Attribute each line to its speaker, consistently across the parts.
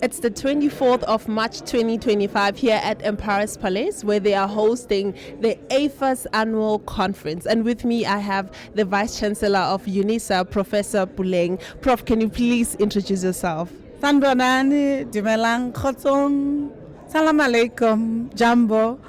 Speaker 1: It's the 24th of March 2025 here at Emperor's Palace, where they are hosting the AfAS annual conference. And with me, I have the Vice Chancellor of UNISA, Professor Puleng. Prof, can you please introduce yourself?
Speaker 2: Sanbonani, Dimelang, Khotsong, Salam Alaikum, Jambo.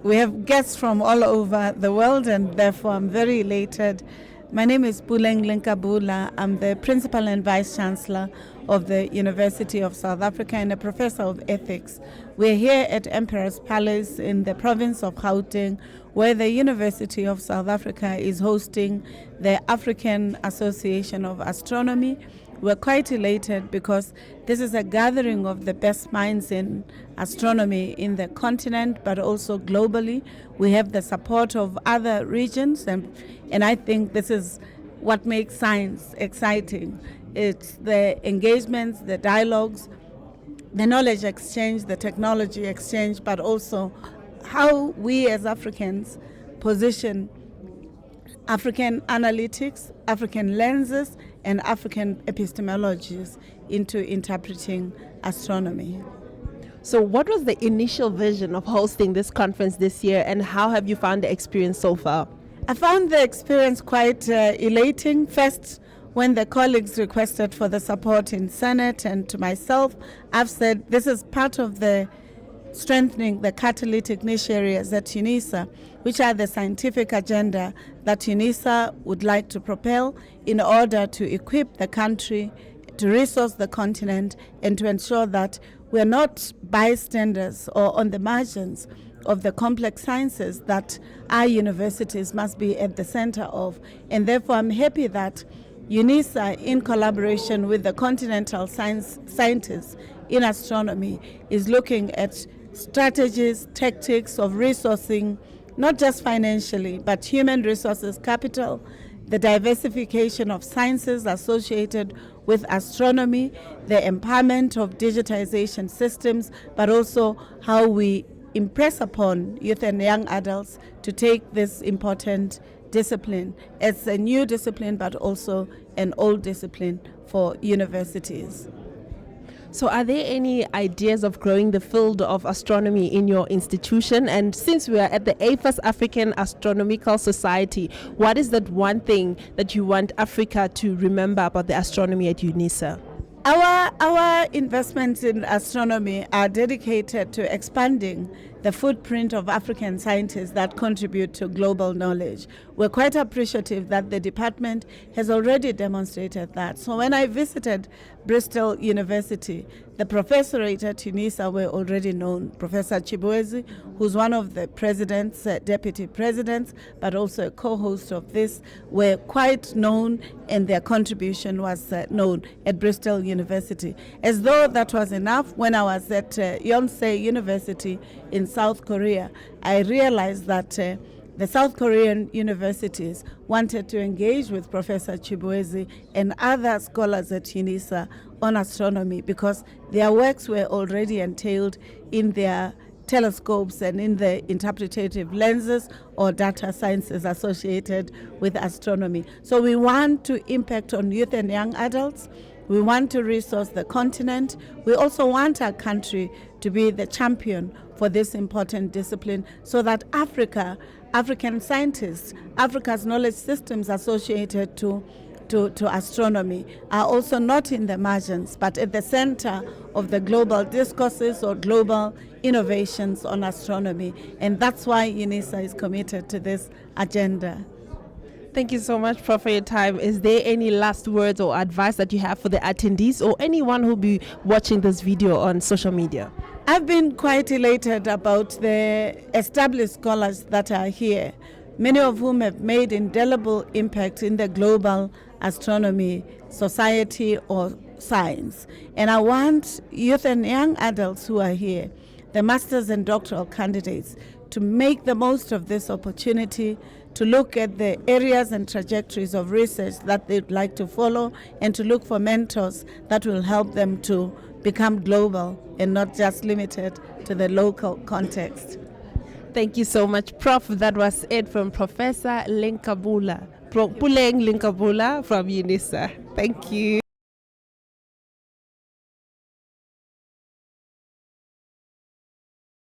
Speaker 2: We have guests from all over the world, and therefore I'm very elated. My name is Puleng LenkaBula. I'm the Principal and Vice Chancellor of the University of South Africa and a Professor of Ethics. We're here at Emperor's Palace in the province of Gauteng, where the University of South Africa is hosting the African Association of Astronomy. We're quite elated because this is a gathering of the best minds in astronomy in the continent, but also globally. We have the support of other regions, and I think this is what makes science exciting. It's the engagements, the dialogues, the knowledge exchange, the technology exchange, but also how we as Africans position African analytics, African lenses, and African epistemologies into interpreting astronomy.
Speaker 1: So what was the initial vision of hosting this conference this year, and how have you found the experience so far?
Speaker 2: I found the experience quite elating. First, when the colleagues requested for the support in Senate, and to myself, I've said this is part of the strengthening the catalytic niche areas at UNISA, which are the scientific agenda that UNISA would like to propel in order to equip the country, to resource the continent, and to ensure that we're not bystanders or on the margins of the complex sciences that our universities must be at the center of. And therefore, I'm happy that UNISA, in collaboration with the continental scientists in astronomy, is looking at strategies, tactics of resourcing, not just financially, but human resources, capital, the diversification of sciences associated with astronomy, the empowerment of digitization systems, but also how we impress upon youth and young adults to take this important discipline as a new discipline, but also an old discipline for universities.
Speaker 1: So are there any ideas of growing the field of astronomy in your institution? And since we are at the AfAS African Astronomical Society, what is that one thing that you want Africa to remember about the astronomy at UNISA?
Speaker 2: Our investments in astronomy are dedicated to expanding the footprint of African scientists that contribute to global knowledge. We're quite appreciative that the department has already demonstrated that. So when I visited Bristol University, the professorate at UNISA were already known. Professor Chibuezi, who's one of the presidents, deputy presidents, but also a co-host of this, were quite known, and their contribution was known at Bristol University. As though that was enough, when I was at Yonsei University in South Korea, I realized that the South Korean universities wanted to engage with Professor Chibuezi and other scholars at UNISA on astronomy because their works were already entailed in their telescopes and in the interpretative lenses or data sciences associated with astronomy. So we want to impact on youth and young adults. We want to resource the continent. We also want our country to be the champion for this important discipline so that African scientists, Africa's knowledge systems associated to astronomy are also not in the margins, but at the center of the global discourses or global innovations on astronomy. And that's why UNISA is committed to this agenda.
Speaker 1: Thank you so much, Prof, for your time. Is there any last words or advice that you have for the attendees or anyone who will be watching this video on social media?
Speaker 2: I've been quite elated about the established scholars that are here, many of whom have made indelible impact in the global astronomy society or science. And I want youth and young adults who are here, the masters and doctoral candidates, to make the most of this opportunity to look at the areas and trajectories of research that they'd like to follow and to look for mentors that will help them to become global and not just limited to the local context.
Speaker 1: Thank you so much, Prof. That was it from Professor LenkaBula, Puleng LenkaBula from UNISA. Thank you.